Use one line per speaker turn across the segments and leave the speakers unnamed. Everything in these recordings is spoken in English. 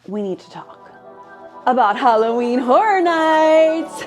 we need to talk about Halloween Horror Nights.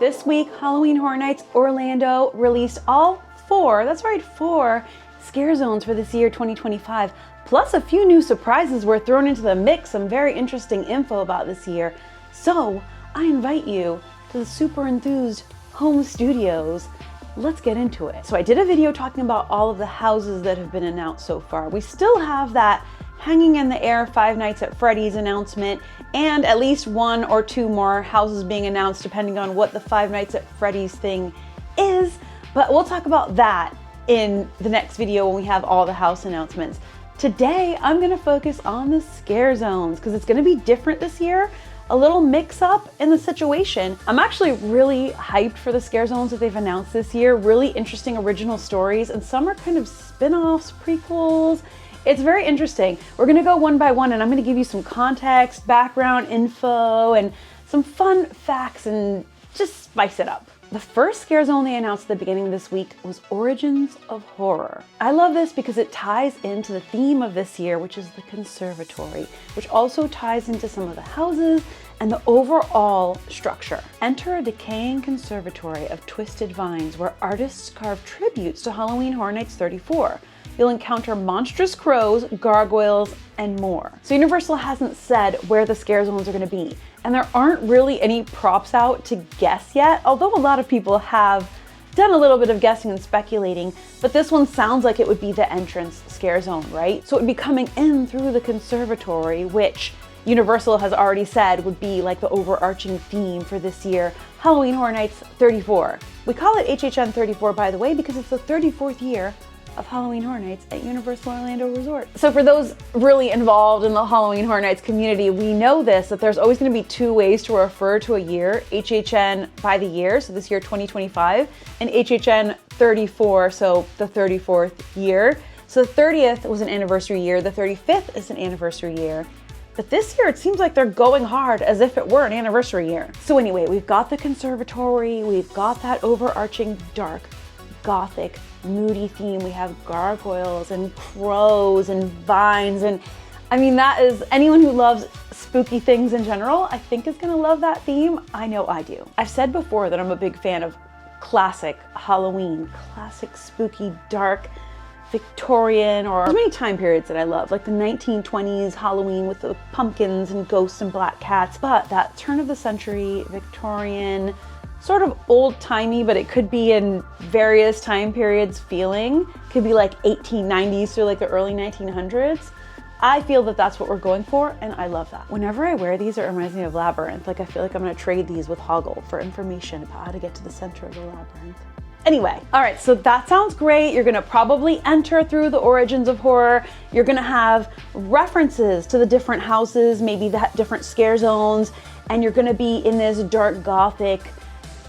This week, Halloween Horror Nights Orlando released all four scare zones for this year 2025, plus a few new surprises were thrown into the mix, some very interesting info about this year. So I invite you to the super enthused home studios. Let's get into it. So I did a video talking about all of the houses that have been announced so far. We still have that hanging in the air Five Nights at Freddy's announcement, and at least one or two more houses being announced depending on what the Five Nights at Freddy's thing is. But we'll talk about that in the next video when we have all the house announcements. Today, I'm gonna focus on the scare zones because it's gonna be different this year. A little mix up in the situation. I'm actually really hyped for the scare zones that they've announced this year. Really interesting original stories, and some are kind of spin-offs, prequels. It's very interesting. We're gonna go one by one, and I'm gonna give you some context, background info, and some fun facts, and just spice it up. The first scare zone they announced at the beginning of this week was Origins of Horror. I love this because it ties into the theme of this year, which is the Conservatory, which also ties into some of the houses and the overall structure. Enter a decaying conservatory of twisted vines where artists carve tributes to Halloween Horror Nights 34. You'll encounter monstrous crows, gargoyles, and more. So Universal hasn't said where the scare zones are gonna be, and there aren't really any props out to guess yet, although a lot of people have done a little bit of guessing and speculating, but this one sounds like it would be the entrance scare zone, right? So it would be coming in through the conservatory, which Universal has already said would be like the overarching theme for this year, Halloween Horror Nights 34. We call it HHN 34, by the way, because it's the 34th year of Halloween Horror Nights at Universal Orlando Resort. So for those really involved in the Halloween Horror Nights community, we know this, that there's always gonna be two ways to refer to a year: HHN by the year, so this year 2025, and HHN 34, so the 34th year. So the 30th was an anniversary year, the 35th is an anniversary year. But this year, it seems like they're going hard as if it were an anniversary year. So anyway, we've got the conservatory, we've got that overarching dark, gothic, moody theme. We have gargoyles and crows and vines, and I mean, that is, anyone who loves spooky things in general, I think is gonna love that theme. I know I do. I've said before that I'm a big fan of classic Halloween, classic spooky, dark, Victorian, or there's many time periods that I love, like the 1920s Halloween with the pumpkins and ghosts and black cats, but that turn of the century, Victorian, sort of old-timey, but it could be in various time periods feeling. Could be like 1890s through like the early 1900s. I feel that that's what we're going for, and I love that. Whenever I wear these, it reminds me of Labyrinth. Like, I feel like I'm gonna trade these with Hoggle for information about how to get to the center of the labyrinth. Anyway, all right, so that sounds great. You're gonna probably enter through the Origins of Horror. You're gonna have references to the different houses, maybe the different scare zones, and you're gonna be in this dark gothic,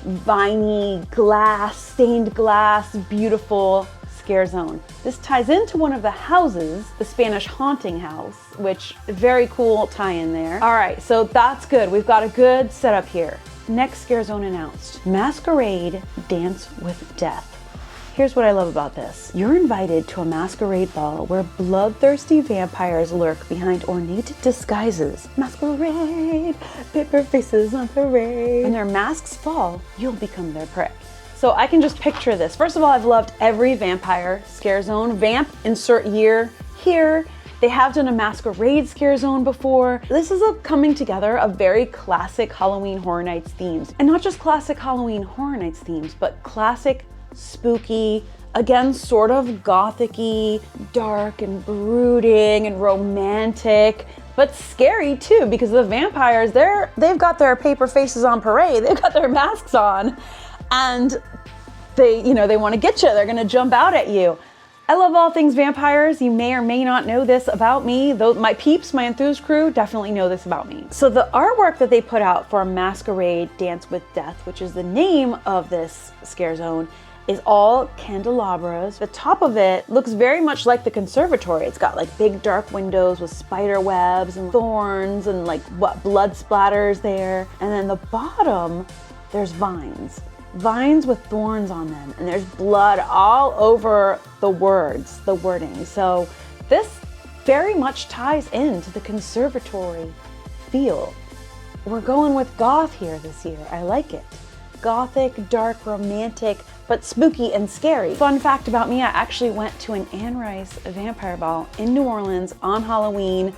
viney glass, stained glass, beautiful scare zone. This ties into one of the houses, the Spanish haunting house, which very cool tie-in there. All right, so that's good. We've got a good setup here. Next scare zone announced, Masquerade Dance with Death. Here's what I love about this. You're invited to a masquerade ball where bloodthirsty vampires lurk behind ornate disguises. Masquerade, paper faces on parade. When their masks fall, you'll become their prey. So I can just picture this. First of all, I've loved every vampire scare zone. Vamp, insert year here. They have done a masquerade scare zone before. This is a coming together of very classic Halloween Horror Nights themes. And not just classic Halloween Horror Nights themes, but classic spooky, again, sort of gothic-y, dark and brooding and romantic, but scary too, because the vampires, they've got their paper faces on parade, they've got their masks on, and they want to get you, they're gonna jump out at you. I love all things vampires. You may or may not know this about me, though my peeps, my Enthused crew, definitely know this about me. So the artwork that they put out for Masquerade Dance with Death, which is the name of this scare zone, is all candelabras. The top of it looks very much like the conservatory. It's got like big dark windows with spider webs and thorns and like blood splatters there. And then the bottom, there's vines. vines with thorns on them, and there's blood all over the wording. So this very much ties into the Conservatory feel. We're going with goth here this year. I like it. Gothic, dark, romantic, but spooky and scary. Fun fact about me, I actually went to an Anne Rice vampire ball in New Orleans on Halloween,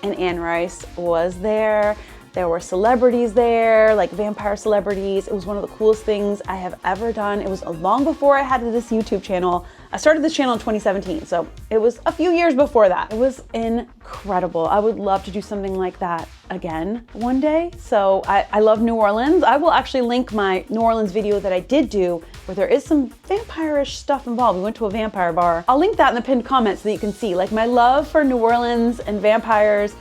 and Anne Rice was there. There were celebrities there, like vampire celebrities. It was one of the coolest things I have ever done. It was long before I had this YouTube channel. I started this channel in 2017, so it was a few years before that. It was incredible. I would love to do something like that again one day. So I love New Orleans. I will actually link my New Orleans video that I did do where there is some vampire-ish stuff involved. We went to a vampire bar. I'll link that in the pinned comment so that you can see like my love for New Orleans and vampires.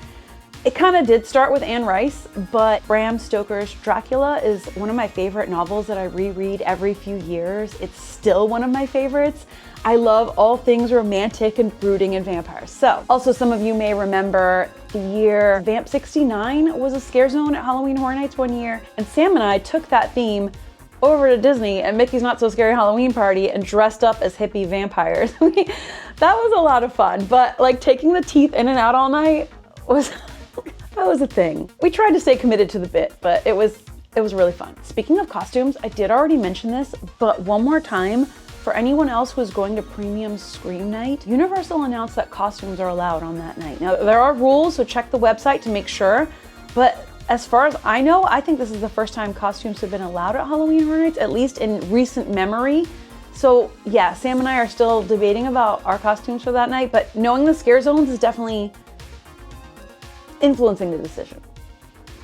It kind of did start with Anne Rice, but Bram Stoker's Dracula is one of my favorite novels that I reread every few years. It's still one of my favorites. I love all things romantic and brooding and vampires. So, also some of you may remember the year Vamp 69 was a scare zone at Halloween Horror Nights one year, and Sam and I took that theme over to Disney and Mickey's Not So Scary Halloween Party and dressed up as hippie vampires. That was a lot of fun, but like taking the teeth in and out all night that was a thing. We tried to stay committed to the bit, but it was really fun. Speaking of costumes, I did already mention this, but one more time, for anyone else who's going to Premium Scream Night, Universal announced that costumes are allowed on that night. Now, there are rules, so check the website to make sure, but as far as I know, I think this is the first time costumes have been allowed at Halloween Horror Nights, at least in recent memory. So yeah, Sam and I are still debating about our costumes for that night, but knowing the scare zones is definitely influencing the decision.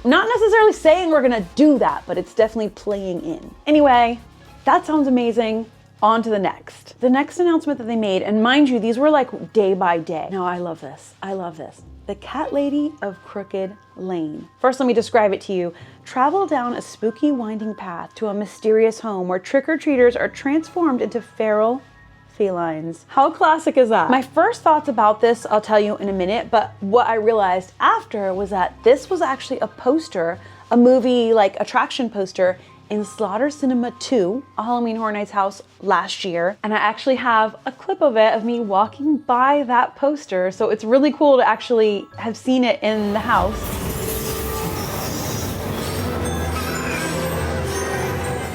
Not necessarily saying we're gonna do that, but it's definitely playing in. Anyway, that sounds amazing. On to the next. The next announcement that they made, and mind you, these were like day by day. No, I love this. I love this. The Cat Lady of Crooked Lane. First, let me describe it to you. Travel down a spooky winding path to a mysterious home where trick-or-treaters are transformed into feral felines. How classic is that? My first thoughts about this, I'll tell you in a minute, but what I realized after was that this was actually a poster, a movie like attraction poster in Slaughter Cinema 2, a Halloween Horror Nights house last year. And I actually have a clip of it of me walking by that poster. So it's really cool to actually have seen it in the house.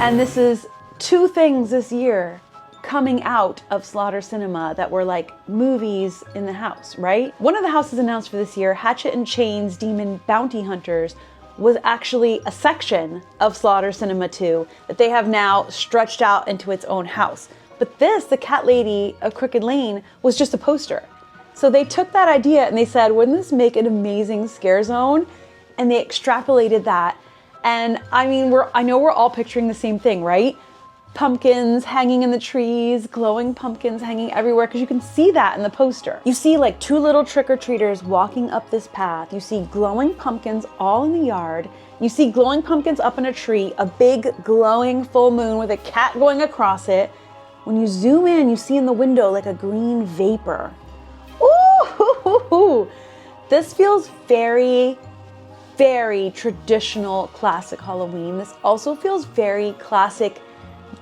And this is two things this year coming out of Slaughter Cinema that were like movies in the house, right? One of the houses announced for this year, Hatchet and Chains Demon Bounty Hunters, was actually a section of Slaughter Cinema 2 that they have now stretched out into its own house. But this, the Cat Lady of Crooked Lane, was just a poster. So they took that idea and they said, wouldn't this make an amazing scare zone? And they extrapolated that. And I mean, I know we're all picturing the same thing, right? Pumpkins hanging in the trees, glowing pumpkins hanging everywhere, because you can see that in the poster. You see like two little trick-or-treaters walking up this path. You see glowing pumpkins all in the yard. You see glowing pumpkins up in a tree, a big glowing full moon with a cat going across it. When you zoom in, you see in the window like a green vapor. Ooh, this feels very, very traditional classic Halloween. This also feels very classic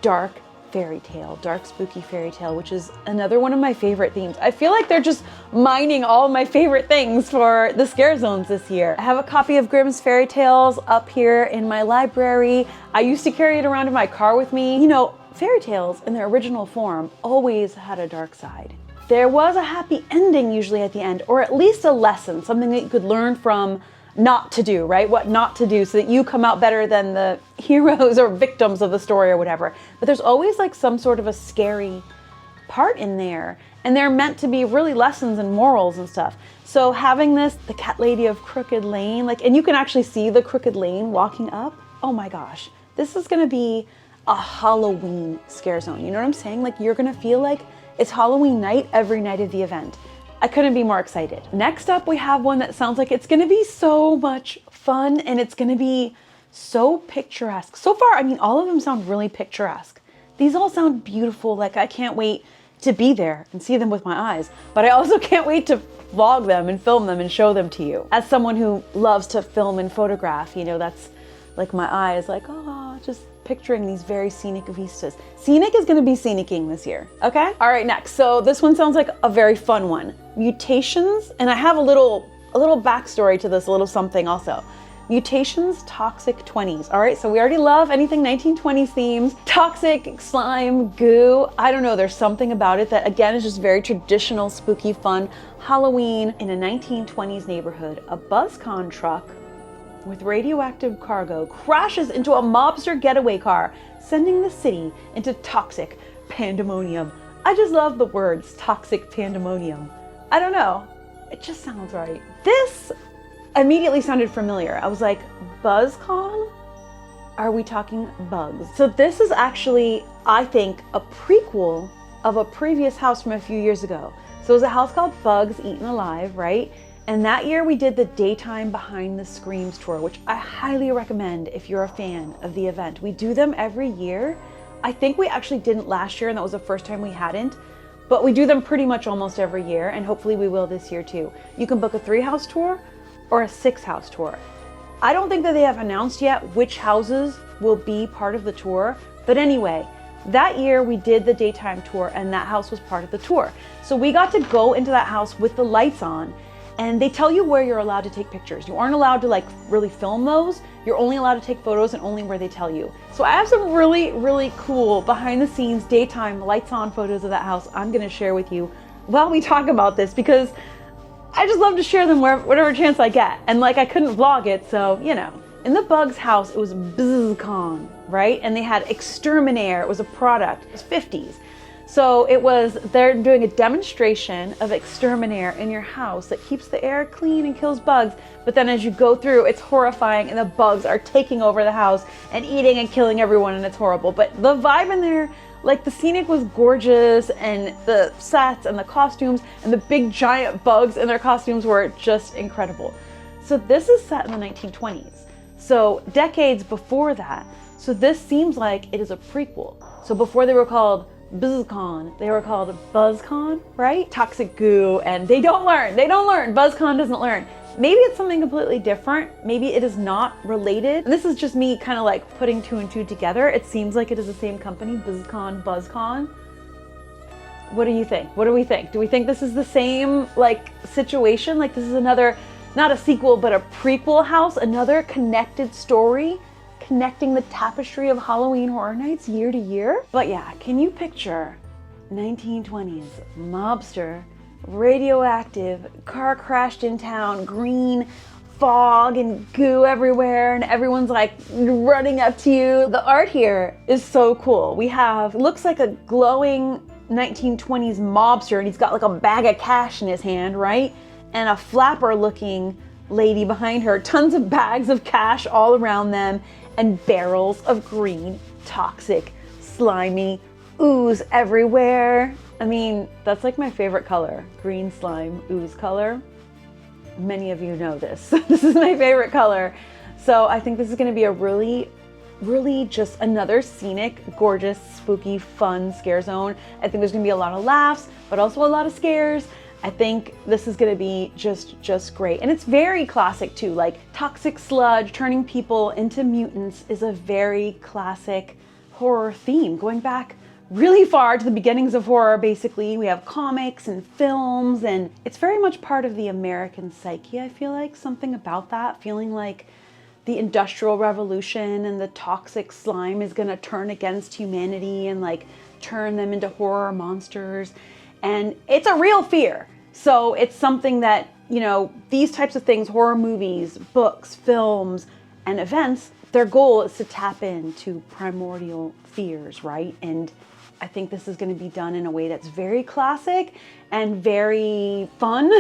dark fairy tale, dark spooky fairy tale, which is another one of my favorite themes. I feel like they're just mining all of my favorite things for the scare zones this year. I have a copy of Grimm's Fairy Tales up here in my library. I used to carry it around in my car with me. You know, fairy tales in their original form always had a dark side. There was a happy ending usually at the end, or at least a lesson, something that you could learn from not to do, right? What not to do so that you come out better than the heroes or victims of the story or whatever. But there's always like some sort of a scary part in there. And they're meant to be really lessons and morals and stuff. So having this, the Cat Lady of Crooked Lane, like, and you can actually see the Crooked Lane walking up. Oh my gosh, this is gonna be a Halloween scare zone. You know what I'm saying? Like you're gonna feel like it's Halloween night every night of the event. I couldn't be more excited. Next up, we have one that sounds like it's gonna be so much fun and it's gonna be so picturesque. So far, I mean, all of them sound really picturesque. These all sound beautiful. Like I can't wait to be there and see them with my eyes, but I also can't wait to vlog them and film them and show them to you. As someone who loves to film and photograph, you know, that's like my eye is like, oh, just picturing these very scenic vistas. Scenic is gonna be scenicking this year, okay? All right, next. So this one sounds like a very fun one. Mutations, and I have a little backstory to this, a little something also. Mutations, Toxic 20s. All right, so we already love anything 1920s themes. Toxic, slime, goo. I don't know, there's something about it that again is just very traditional, spooky, fun. Halloween in a 1920s neighborhood. A BuzzCon truck with radioactive cargo crashes into a mobster getaway car, sending the city into toxic pandemonium. I just love the words toxic pandemonium. I don't know, it just sounds right. This immediately sounded familiar. I was like, BuzzCon? Are we talking bugs? So this is actually, I think, a prequel of a previous house from a few years ago. So it was a house called Bugs Eaten Alive, right? And that year we did the Daytime Behind the Screams tour, which I highly recommend if you're a fan of the event. We do them every year. I think we actually didn't last year, and that was the first time we hadn't. But we do them pretty much almost every year, and hopefully we will this year too. You can book a 3-house tour or a 6-house tour. I don't think that they have announced yet which houses will be part of the tour, but anyway, that year we did the daytime tour and that house was part of the tour. So we got to go into that house with the lights on, and they tell you where you're allowed to take pictures. You aren't allowed to like really film those. You're only allowed to take photos and only where they tell you. So I have some really, really cool behind the scenes daytime lights on photos of that house I'm gonna share with you while we talk about this, because I just love to share them whatever chance I get. And like, I couldn't vlog it, so, you know. In the Bugs house, it was BuzzCon, right? And they had Exterminator, it was a product, it was 50s. So they're doing a demonstration of Exterminator in your house that keeps the air clean and kills bugs. But then as you go through, it's horrifying and the bugs are taking over the house and eating and killing everyone, and it's horrible. But the vibe in there, like the scenic was gorgeous, and the sets and the costumes and the big giant bugs in their costumes were just incredible. So this is set in the 1920s. So decades before that. So this seems like it is a prequel. So before they were called BuzzCon, they were called BuzzCon, right? Toxic goo, and they don't learn. BuzzCon doesn't learn. Maybe it's something completely different. Maybe it is not related. And this is just me kind of like putting 2 and 2 together. It seems like it is the same company, BuzzCon. What do you think? What do we think? Do we think this is the same like situation? Like this is another, not a sequel, but a prequel house, another connected story, connecting the tapestry of Halloween Horror Nights year to year? But yeah, can you picture 1920s mobster, radioactive, car crashed in town, green fog and goo everywhere, and everyone's like running up to you. The art here is so cool. We have, looks like a glowing 1920s mobster, and he's got like a bag of cash in his hand, right? And a flapper looking lady behind her, tons of bags of cash all around them, and barrels of green, toxic, slimy ooze everywhere. I mean, that's like my favorite color, green slime ooze color. Many of you know this. This is my favorite color. So I think this is gonna be a really just another scenic, gorgeous, spooky, fun scare zone. I think there's gonna be a lot of laughs, but also a lot of scares. I think this is gonna be just great. And it's very classic too, like toxic sludge, turning people into mutants is a very classic horror theme, going back really far to the beginnings of horror, basically. We have comics and films, and it's very much part of the American psyche, I feel like. Something about that, feeling like the Industrial Revolution and the toxic slime is gonna turn against humanity and like turn them into horror monsters. And it's a real fear. So it's something that, you know, these types of things, horror movies, books, films, and events, their goal is to tap into primordial fears, right? And I think this is going to be done in a way that's very classic and very fun,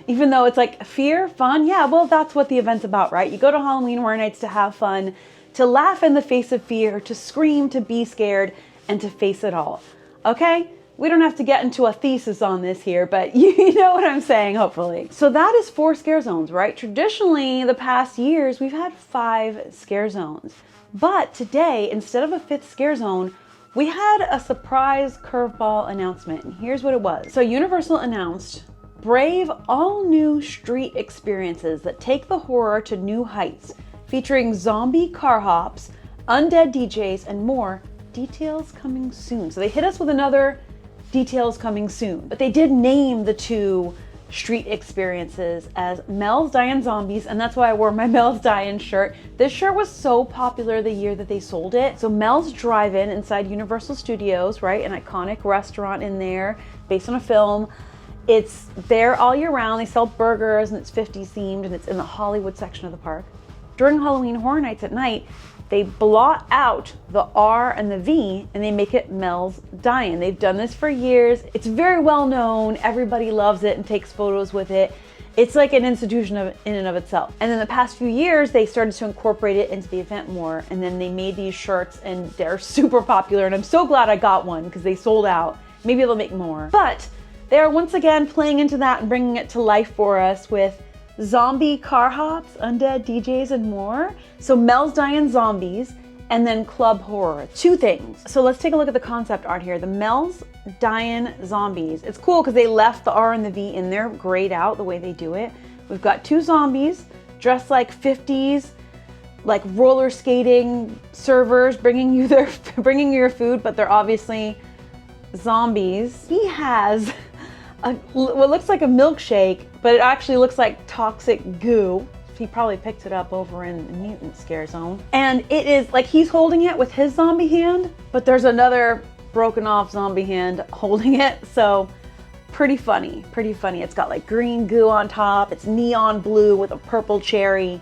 even though it's like fear, fun. Yeah, well, that's what the event's about, right? You go to Halloween Horror Nights to have fun, to laugh in the face of fear, to scream, to be scared, and to face it all. Okay? We don't have to get into a thesis on this here, but you know what I'm saying, hopefully. So that is 4 scare zones, right? Traditionally, the past years, we've had 5 scare zones. But today, instead of a 5th scare zone, we had a surprise curveball announcement, and here's what it was. So Universal announced brave all-new street experiences that take the horror to new heights, featuring zombie car hops, undead DJs, and more. Details coming soon. So they hit us with another details coming soon. But they did name the two street experiences as Mel's Die-In Zombies, and that's why I wore my Mel's Die-In shirt. This shirt was so popular the year that they sold it. So Mel's Drive-In inside Universal Studios, right? An iconic restaurant in there based on a film. It's there all year round. They sell burgers and it's 50s themed and it's in the Hollywood section of the park. During Halloween Horror Nights at night, they blot out the R and the V and they make it Mel's Die-In. They've done this for years. It's very well known. Everybody loves it and takes photos with it. It's like an institution in and of itself. And in the past few years, they started to incorporate it into the event more. And then they made these shirts and they're super popular. And I'm so glad I got one because they sold out. Maybe they'll make more. But they are once again playing into that and bringing it to life for us with zombie car hops, undead DJs, and more. So Mel's Die-In Zombies and then Club Horror. Two things. So let's take a look at the concept art here. The Mel's Die-In Zombies. It's cool because they left the R and the V in there, grayed out the way they do it. We've got two zombies dressed like 50s, like roller skating servers, bringing you your food, but they're obviously zombies. He has what looks like a milkshake, but it actually looks like toxic goo. He probably picked it up over in the mutant scare zone. And it is like he's holding it with his zombie hand, but there's another broken off zombie hand holding it. So pretty funny, pretty funny. It's got like green goo on top. It's neon blue with a purple cherry.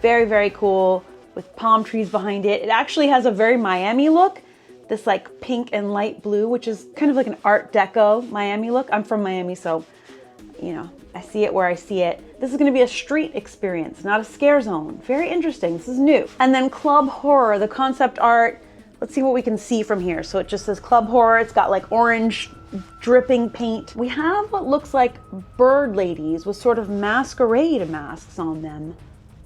Very, very cool with palm trees behind it. It actually has a very Miami look. This like pink and light blue, which is kind of like an Art Deco Miami look. I'm from Miami, so, you know, I see it where I see it. This is gonna be a street experience, not a scare zone. Very interesting, this is new. And then Club Horror, the concept art. Let's see what we can see from here. So it just says Club Horror. It's got like orange dripping paint. We have what looks like bird ladies with sort of masquerade masks on them.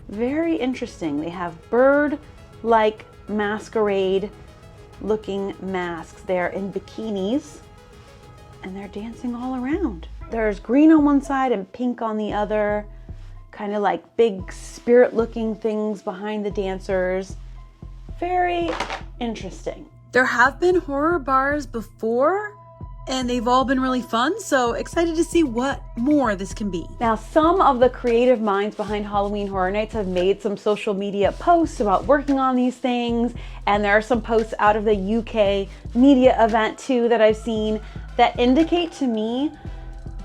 Very interesting. They have bird-like masquerade looking masks. They're in bikinis and they're dancing all around. There's green on one side and pink on the other, kind of like big spirit looking things behind the dancers. Very interesting. There have been horror bars before and they've all been really fun, so excited to see what more this can be. Now, some of the creative minds behind Halloween Horror Nights have made some social media posts about working on these things, and there are some posts out of the UK media event too that I've seen that indicate to me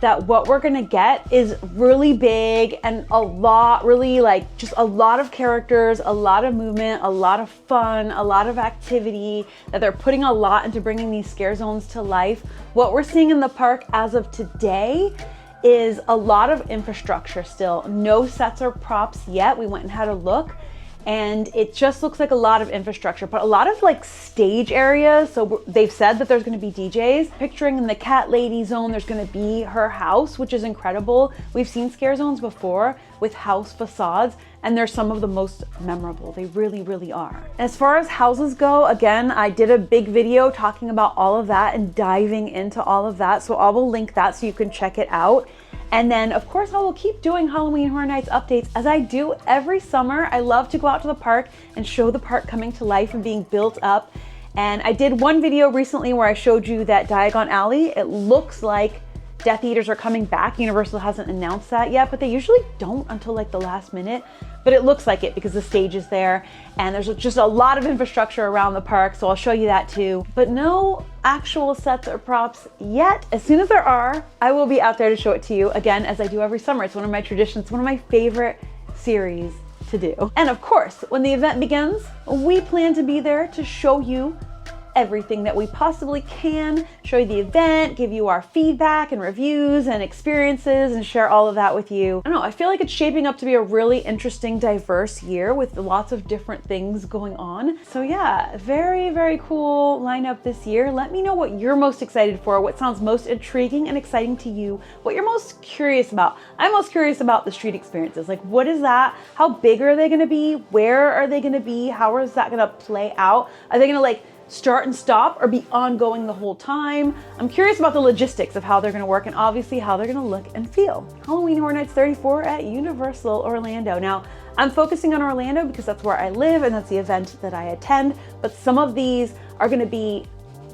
that what we're gonna get is really big and a lot, really like just a lot of characters, a lot of movement, a lot of fun, a lot of activity, that they're putting a lot into bringing these scare zones to life. What we're seeing in the park as of today is a lot of infrastructure still. No sets or props yet. We went and had a look. And it just looks like a lot of infrastructure, but a lot of like stage areas. So they've said that there's going to be DJs. Picturing in the cat lady zone, there's going to be her house, which is incredible. We've seen scare zones before with house facades, and they're some of the most memorable. They really, really are. As far as houses go, again, I did a big video talking about all of that and diving into all of that. So I will link that so you can check it out. And then, of course, I will keep doing Halloween Horror Nights updates as I do every summer. I love to go out to the park and show the park coming to life and being built up. And I did one video recently where I showed you that Diagon Alley. It looks like Death Eaters are coming back. Universal hasn't announced that yet, but they usually don't until like the last minute. But it looks like it because the stage is there and there's just a lot of infrastructure around the park, so I'll show you that too. But no actual sets or props yet. As soon as there are, I will be out there to show it to you, again, as I do every summer. It's one of my traditions, one of my favorite series to do. And of course, when the event begins, we plan to be there to show you everything that we possibly can, show you the event, give you our feedback and reviews and experiences, and share all of that with you. I don't know, I feel like it's shaping up to be a really interesting, diverse year with lots of different things going on. So yeah, very, very cool lineup this year. Let me know what you're most excited for, what sounds most intriguing and exciting to you, what you're most curious about. I'm most curious about the street experiences. Like, what is that? How big are they gonna be? Where are they gonna be? How is that gonna play out? Are they gonna like start and stop or be ongoing the whole time. I'm curious about the logistics of how they're gonna work and obviously how they're gonna look and feel. Halloween Horror Nights 34 at Universal Orlando. Now, I'm focusing on Orlando because that's where I live and that's the event that I attend, but some of these are gonna be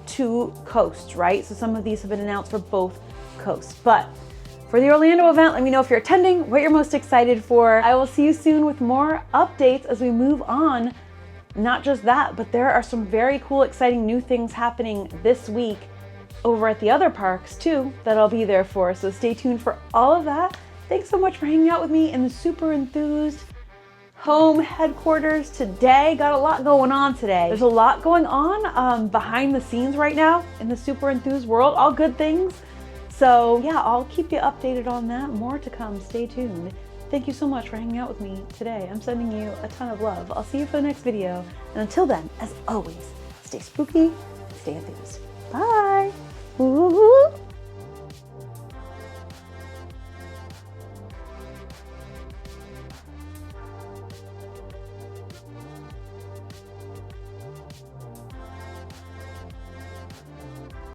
two coasts, right? So some of these have been announced for both coasts. But for the Orlando event, let me know if you're attending, what you're most excited for. I will see you soon with more updates as we move on. Not just that, but there are some very cool, exciting new things happening this week over at the other parks too that I'll be there for. So stay tuned for all of that. Thanks so much for hanging out with me in the Super Enthused home headquarters today. Got a lot going on today. There's a lot going on behind the scenes right now in the Super Enthused world, all good things. So yeah, I'll keep you updated on that. More to come, stay tuned. Thank you so much for hanging out with me today. I'm sending you a ton of love. I'll see you for the next video. And until then, as always, stay spooky, stay enthused. Bye.